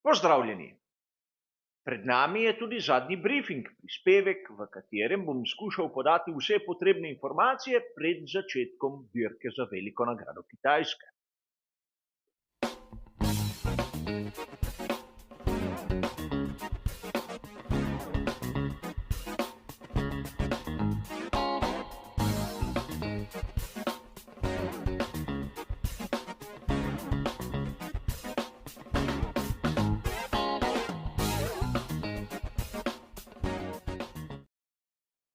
Pozdravljeni! Pred nami je tudi zadnji brifing, prispevek, v katerem bom skušal podati vse potrebne informacije pred začetkom dirke za veliko nagrado Kitajske.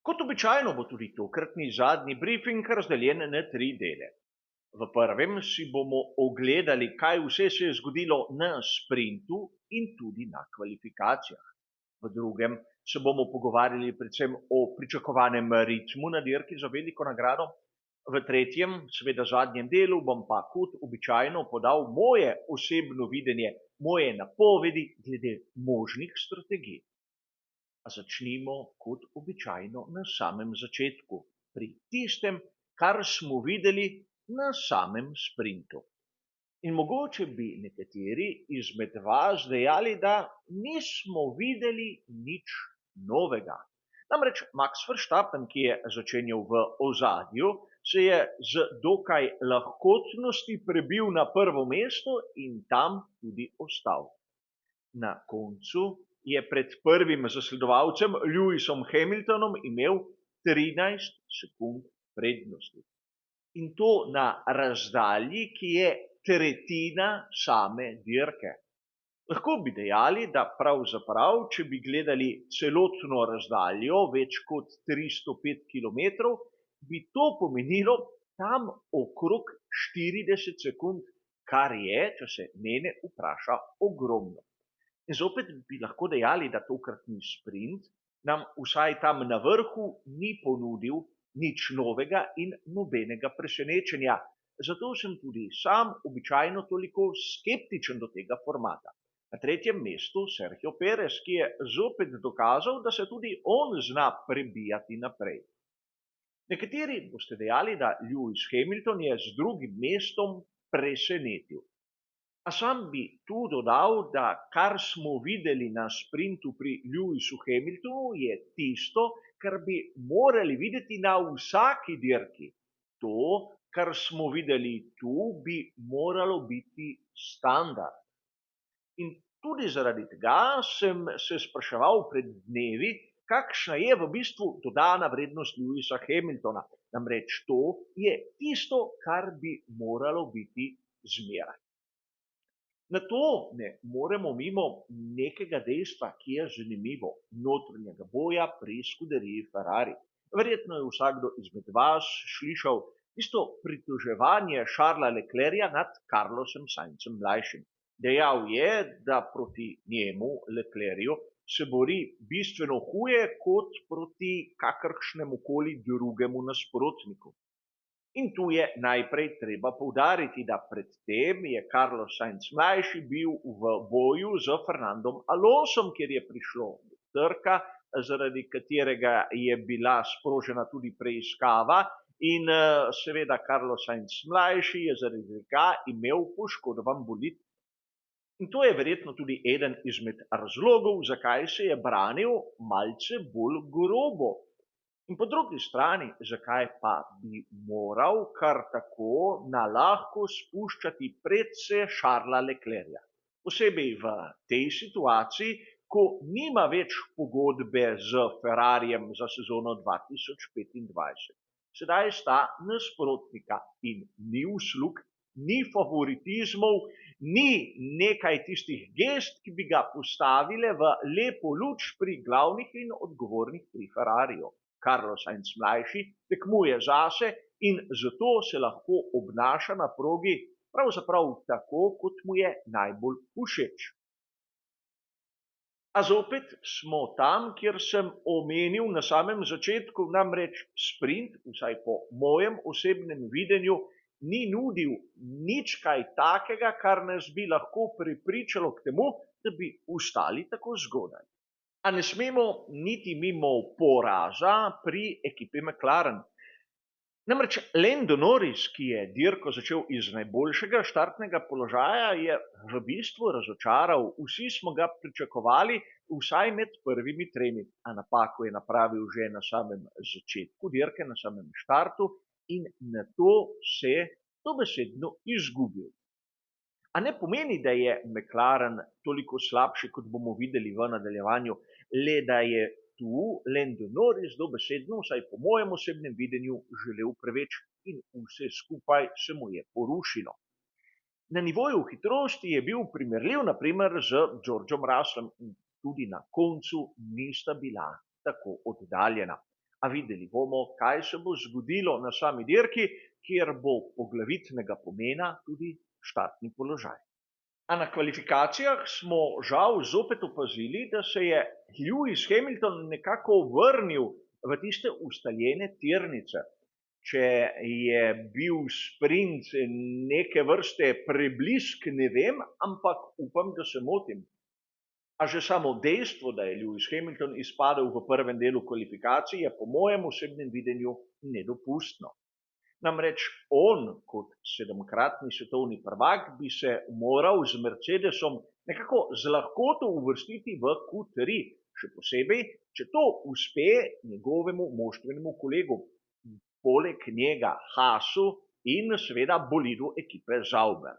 Kot običajno bo tudi tokratni zadnji brifing razdeljen na 3 dele. V prvem si bomo ogledali, kaj vse se je zgodilo na sprintu in tudi na kvalifikacijah. V drugem se bomo pogovarjali predvsem o pričakovanem ritmu na dirki za veliko nagrado. V tretjem, seveda zadnjem delu, bom pa kot običajno podal moje osebno videnje, moje napovedi glede možnih strategij. A začnimo kot običajno na samem začetku, pri tistem, kar smo videli na samem sprintu. In mogoče bi nekateri izmed vas dejali, da nismo videli nič novega. Namreč Max Verstappen, ki je začenjal v ozadju, se je z dokaj lahkotnosti prebil na prvo mesto in tam tudi ostal. Na koncu je pred prvim zasledovalcem Lewisom Hamiltonom imel 13 sekund prednosti. In to na razdalji, ki je tretjina same dirke. Lahko bi dejali, da pravzaprav, če bi gledali celotno razdaljo, več kot 305 km, bi to pomenilo tam okrog 40 sekund, kar je, če se mene vpraša, ogromno. In zopet bi lahko dejali, da tokratni sprint nam vsaj tam na vrhu ni ponudil nič novega in nobenega presenečenja. Zato sem tudi sam običajno toliko skeptičen do tega formata. Na tretjem mestu Sergio Perez, ki je zopet dokazal, da se tudi on zna prebijati naprej. Nekateri boste dejali, da Lewis Hamilton je z drugim mestom presenetil. A sam bi tu dodal, da kar smo videli na sprintu pri Lewisu Hamiltonu, je tisto, kar bi morali videti na vsaki dirki. To, kar smo videli tu, bi moralo biti standard. In tudi zaradi tega sem se spraševal pred dnevi, kakšna je v bistvu dodana vrednost Lewisa Hamiltona. Namreč to je tisto, kar bi moralo biti zmeraj. Na to ne moremo mimo nekega dejstva, ki je zanimivo, notranjega boja pri skuderiji Ferrari. Verjetno je vsakdo izmed vas slišal tisto pritoževanje Charlesa Leclerca nad Carlosom Sainzem mlajšim. Dejal je, da proti njemu, Leclercu, se bori bistveno huje kot proti kakršnemu koli drugemu nasprotniku. In tu je najprej treba poudariti, da predtem je Carlos Sainz mlajši bil v boju z Fernandom Alonsom, kjer je prišlo do trka, zaradi katerega je bila sprožena tudi preiskava in seveda Carlos Sainz mlajši je zaradi tega imel poškodovan bolid. In to je verjetno tudi eden izmed razlogov, zakaj se je branil malce bolj grobo. In po drugi strani, zakaj pa bi moral kar tako na lahko spuščati predse Charlesa Leclerca. Posebej v tej situaciji, ko nima več pogodbe z Ferrarijem za sezono 2025. Sedaj sta nasprotnika in ni uslug, ni favoritizmov, ni nekaj tistih gest, ki bi ga postavile v lepo luč pri glavnih in odgovornih pri Ferrariju. Carlos Sainz mlajši tekmuje zase in zato se lahko obnaša na progi pravzaprav tako, kot mu je najbolj všeč. A zopet smo tam, kjer sem omenil na samem začetku, namreč sprint, vsaj po mojem osebnem videnju, ni nudil nič kaj takega, kar nas bi lahko prepričalo k temu, da bi vstali tako zgodaj. A ne smemo niti mimo poraza pri ekipi McLaren. Namreč Lando Norris, ki je dirko začel iz najboljšega štartnega položaja, je v bistvu razočaral. Vsi smo ga pričakovali vsaj med prvimi tremi, a napako je napravil že na samem začetku dirke, na samem štartu in nato se je dobesedno izgubil. A ne pomeni, da je McLaren toliko slabši, kot bomo videli v nadaljevanju, le da je tu Lando Norris dobesedno, vsaj po mojem osebnem videnju, želel preveč in vse skupaj se mu je porušilo. Na nivoju hitrosti je bil primerljiv naprimer z Georgeom Russellom in tudi na koncu nista bila tako oddaljena. A videli bomo, kaj se bo zgodilo na sami dirki, kjer bo poglavitnega pomena tudi štartni položaj. A na kvalifikacijah smo žal zopet opazili, da se je Lewis Hamilton nekako vrnil v tiste ustaljene tirnice. Če je bil sprint neke vrste preblisk, ne vem, ampak upam, da se motim. A že samo dejstvo, da je Lewis Hamilton izpadel v prvem delu kvalifikacij, je po mojem osebnem videnju nedopustno. Namreč on, kot sedemkratni svetovni prvak, bi se moral z Mercedesom nekako z lahkoto uvrstiti v Q3, še posebej, če to uspe njegovemu moštvenemu kolegu, poleg njega Haasu in seveda bolidu ekipe Sauber.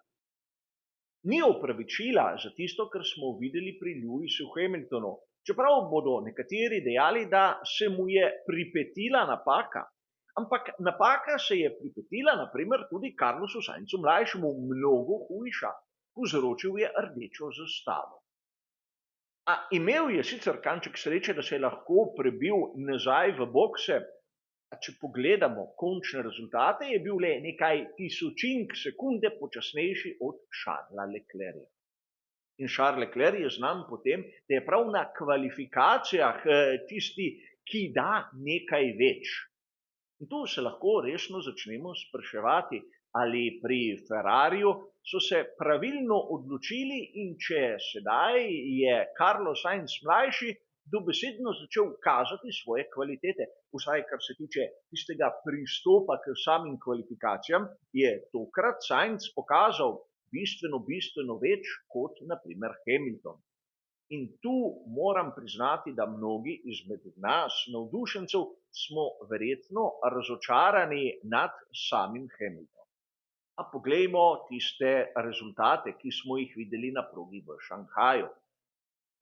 Ni opravičila za tisto, kar smo videli pri Lewisu Hamiltonu, čeprav bodo nekateri dejali, da se mu je pripetila napaka. Ampak napaka se je pripetila naprimer tudi Carlosu Sainzu mlajšemu mnogo hujša, povzročil je rdečo zastavo. A imel je sicer kanček sreče, da se je lahko prebil nazaj v bokse, a če pogledamo končne rezultate, je bil le nekaj tisočink sekunde počasnejši od Charlesa Leclerca. In Charles Leclerc je znan po tem, da je prav na kvalifikacijah tisti, ki da nekaj več. In tu se lahko resno začnemo spraševati, ali pri Ferrariju so se pravilno odločili in če sedaj je Carlos Sainz mlajši dobesedno začel kazati svoje kvalitete, vsaj kar se tiče tistega pristopa k samim kvalifikacijam, je tokrat Sainz pokazal bistveno več kot naprimer Hamilton. In tu moram priznati, da mnogi izmed nas, navdušencev, smo verjetno razočarani nad samim Hamiltonom. A poglejmo tiste rezultate, ki smo jih videli na progi v Šanghaju.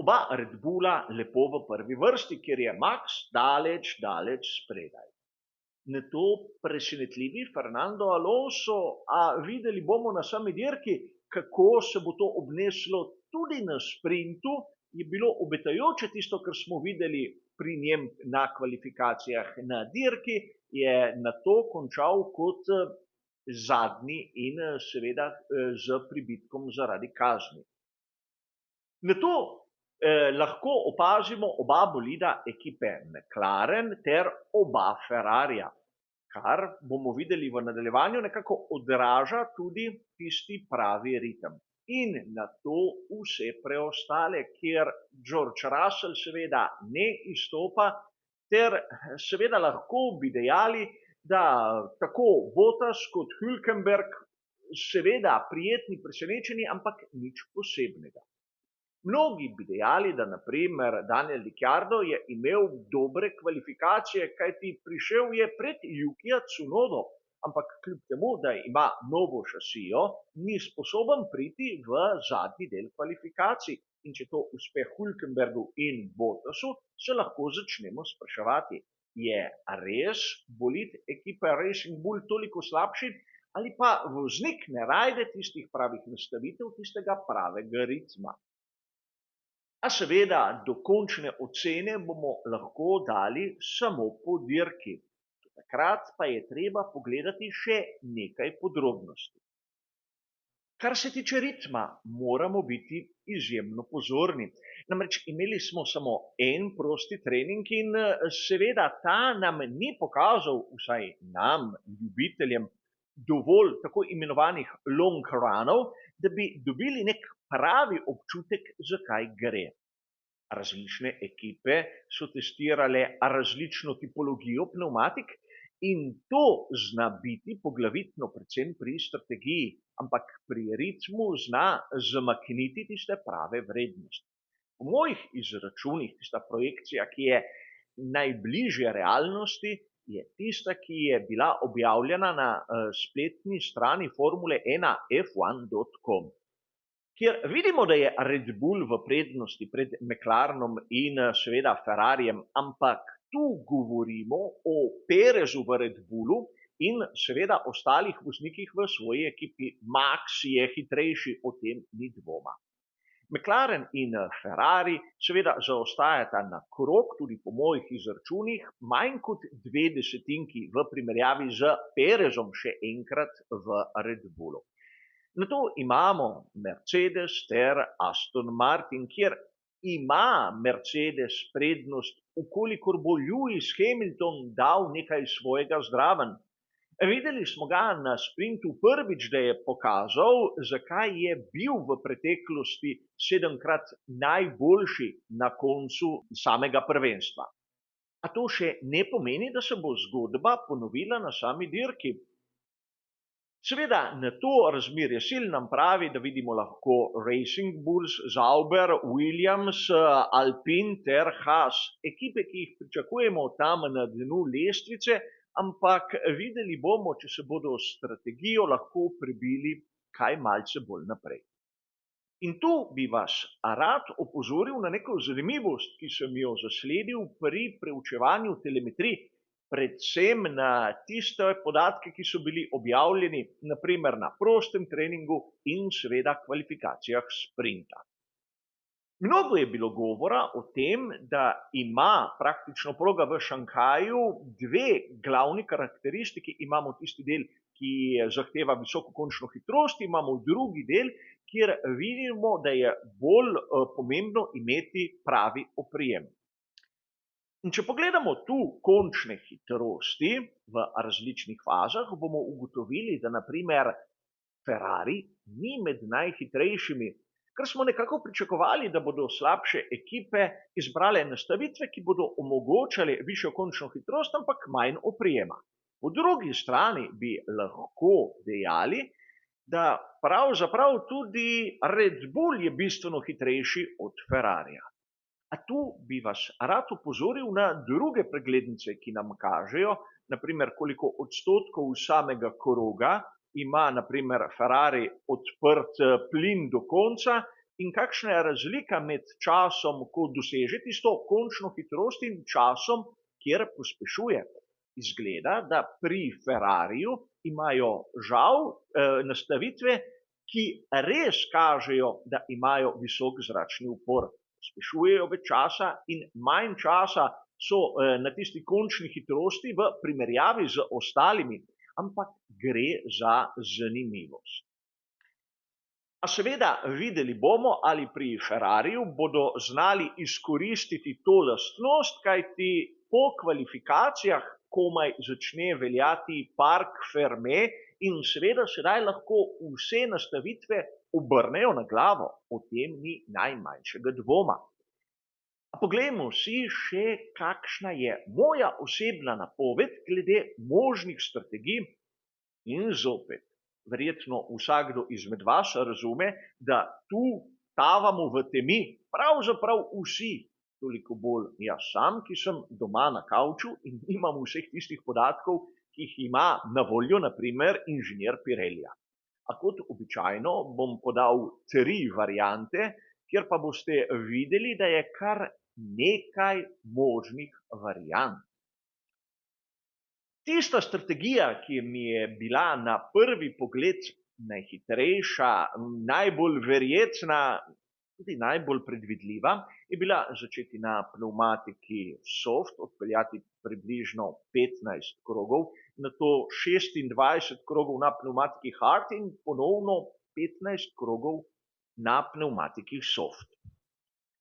Oba Red Bulla lepo v prvi vrsti, kjer je Max daleč spredaj. Nato presenetljivi Fernando Alonso, a videli bomo na sami dirki, kako se bo to obneslo tudi na sprintu, je bilo obetajoče tisto, kar smo videli pri njem na kvalifikacijah na dirki, je nato končal kot zadnji in seveda z pribitkom zaradi kazni. Nato lahko opazimo oba bolida ekipe McLaren ter oba Ferrarija, kar bomo videli v nadaljevanju nekako odraža tudi tisti pravi ritem. In na to vse preostale, kjer George Russell seveda ne izstopa, ter seveda lahko bi dejali, da tako Bottas kot Hülkenberg seveda prijetni presenečeni, ampak nič posebnega. Mnogi bi dejali, da naprimer Daniel Ricciardo je imel dobre kvalifikacije, kajti prišel je pred Yukija Tsunodo, ampak kljub temu, da ima novo šasijo, ni sposoben priti v zadnji del kvalifikacij. In če to uspe Hülkenbergu in Bottasu, se lahko začnemo spraševati, je res bolid ekipe Racing Bull toliko slabši, ali pa voznik ne najde tistih pravih nastavitev, tistega pravega ritma. A seveda dokončne ocene bomo lahko dali samo po dirki. Takrat pa je treba pogledati še nekaj podrobnosti. Kar se tiče ritma, moramo biti izjemno pozorni. Namreč imeli smo samo en prosti trening in seveda ta nam ni pokazal, vsaj nam, ljubiteljem, dovolj tako imenovanih long runov, da bi dobili nek pravi občutek, zakaj gre. Različne ekipe so testirale različno tipologijo pnevmatik In to zna biti poglavitno predvsem pri strategiji, ampak pri ritmu zna zamakniti tiste prave vrednosti. Po mojih izračunih tista projekcija, ki je najbližje realnosti, je tista, ki je bila objavljena na spletni strani Formule 1 f1.com, kjer vidimo, da je Red Bull v prednosti pred McLarenom in seveda Ferrarijem, ampak tu govorimo o Perezu v Red Bullu in seveda ostalih voznikih v svoji ekipi. Max je hitrejši, o tem ni dvoma. McLaren in Ferrari seveda zaostajata na krog, tudi po mojih izračunih, manj kot 2 desetinki v primerjavi z Perezom še enkrat v Red Bullu. Nato imamo Mercedes ter Aston Martin, kjer ima Mercedes prednost, ukolikor bo Lewis Hamilton dal nekaj svojega zraven. Videli smo ga na sprintu prvič, da je pokazal, zakaj je bil v preteklosti 7-krat najboljši na koncu samega prvenstva. A to še ne pomeni, da se bo zgodba ponovila na sami dirki. Seveda, na to razmerje sil nam pravi, da vidimo lahko Racing Bulls, Sauber, Williams, Alpine ter Haas, ekipe, ki jih pričakujemo tam na dnu lestvice, ampak videli bomo, če se bodo s strategijo lahko prebili kaj malce bolj naprej. In tu bi vas rad opozoril na neko zanimivost, ki sem jo zasledil pri preučevanju telemetrij, predvsem na tiste podatke, ki so bili objavljeni naprimer na prostem treningu in seveda kvalifikacijah sprinta. Mnogo je bilo govora o tem, da ima praktično proga v Šanghaju 2 glavni karakteristiki. Imamo tisti del, ki zahteva visoko končno hitrost, imamo drugi del, kjer vidimo, da je bolj pomembno imeti pravi oprijem. In če pogledamo tu končne hitrosti v različnih fazah, bomo ugotovili, da naprimer Ferrari ni med najhitrejšimi, ker smo nekako pričakovali, da bodo slabše ekipe izbrale nastavitve, ki bodo omogočale višjo končno hitrost, ampak manj oprijema. Po drugi strani bi lahko dejali, da pravzaprav tudi Red Bull je bistveno hitrejši od Ferrarija. A tu bi vas rad opozoril na druge preglednice, ki nam kažejo, naprimer koliko odstotkov samega kroga ima naprimer Ferrari odprt plin do konca in kakšna je razlika med časom, ko doseže tisto končno hitrost in časom, kjer pospešuje. Izgleda, da pri Ferrariju imajo žal nastavitve, ki res kažejo, da imajo visok zračni upor. Pospešujejo več časa in manj časa so na tisti končni hitrosti v primerjavi z ostalimi, ampak gre za zanimivost. A seveda videli bomo, ali pri Ferrariju bodo znali izkoristiti to lastnost, kajti po kvalifikacijah komaj začne veljati Parc Fermé in seveda sedaj lahko vse nastavitve obrnejo na glavo, o tem ni najmanjšega dvoma. Poglejmo si še, kakšna je moja osebna napoved glede možnih strategij in zopet. Verjetno vsakdo izmed vas razume, da tu tavamo v temi, pravzaprav vsi, toliko bolj jaz sam, ki sem doma na kavču in nimam vseh tistih podatkov, ki jih ima na voljo naprimer inženir Pirellija. A kot običajno bom podal 3 variante, kjer pa boste videli, da je kar nekaj možnih variant. Tista strategija, ki mi je bila na prvi pogled najhitrejša, najbolj verjetna, tudi najbolj predvidljiva, je bila začeti na pneumatiki soft, odpeljati približno 15 krogov, nato 26 krogov na pneumatiki hard in ponovno 15 krogov na pneumatiki soft.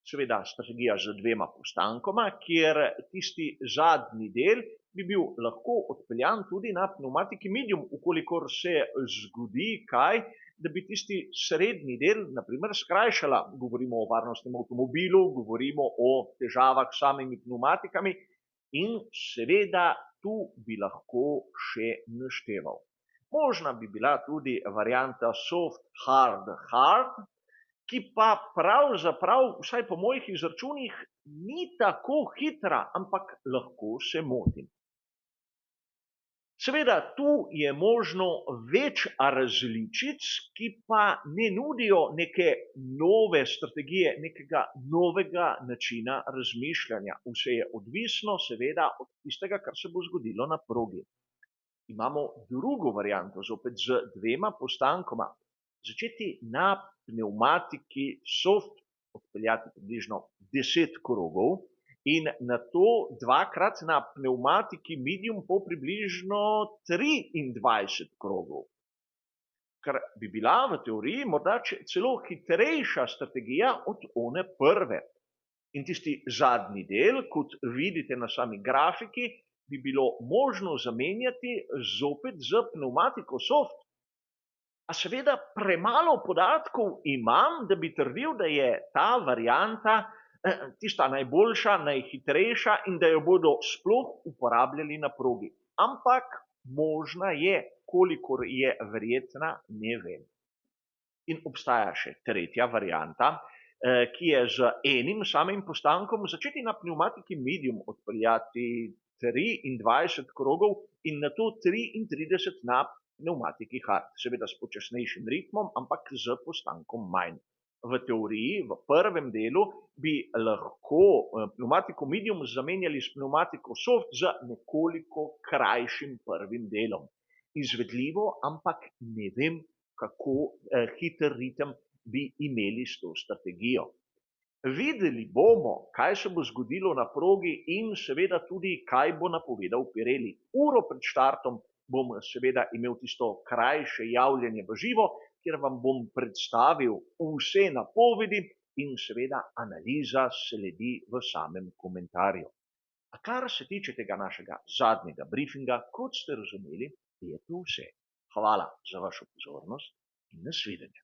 Seveda strategija z 2 postankoma, kjer tisti zadnji del bi bil lahko odpeljan tudi na pneumatiki medium, ukolikor se zgodi kaj, da bi tisti srednji del naprimer skrajšala. Govorimo o varnostnem avtomobilu, govorimo o težavah s samimi pneumatikami in seveda tu bi lahko še našteval. Možna bi bila tudi varianta soft, hard, hard, ki pa pravzaprav, vsaj po mojih izračunih, ni tako hitra, ampak lahko se motim. Seveda, tu je možno več različic, ki pa ne nudijo neke nove strategije, nekega novega načina razmišljanja. Vse je odvisno, seveda, od tistega, kar se bo zgodilo na progi. Imamo drugo varianto, zopet z dvema postankoma. Začeti na pnevmatiki soft, odpeljati približno 10 krogov, in nato dvakrat na pnevmatiki medium po približno 23 krogov. Kar bi bila v teoriji morda celo hitrejša strategija od one prve. In tisti zadnji del, kot vidite na sami grafiki, bi bilo možno zamenjati zopet z pnevmatiko soft. A seveda premalo podatkov imam, da bi trdil, da je ta varianta tista najboljša, najhitrejša in da jo bodo sploh uporabljali na progi. Ampak možna je, kolikor je verjetna, ne vem. In obstaja še tretja varianta, ki je z enim samim postankom začeti na pnevmatiki medium odpeljati 23 krogov in nato 33 na pnevmatiki hard. Seveda s počasnejšim ritmom, ampak z postankom manj. V teoriji, v prvem delu, bi lahko pnevmatiko medium zamenjali s pnevmatiko soft z nekoliko krajšim prvim delom. Izvedljivo, ampak ne vem, kako hiter ritem bi imeli s to strategijo. Videli bomo, kaj se bo zgodilo na progi in seveda tudi, kaj bo napovedal Pirelli. Uro pred štartom bom seveda imel tisto krajše javljanje v živo, kjer vam bom predstavil vse napovedi in seveda analiza sledi v samem komentarju. A kar se tiče tega našega zadnjega briefinga, kot ste razumeli, je to vse. Hvala za vašo pozornost in nasvidenje.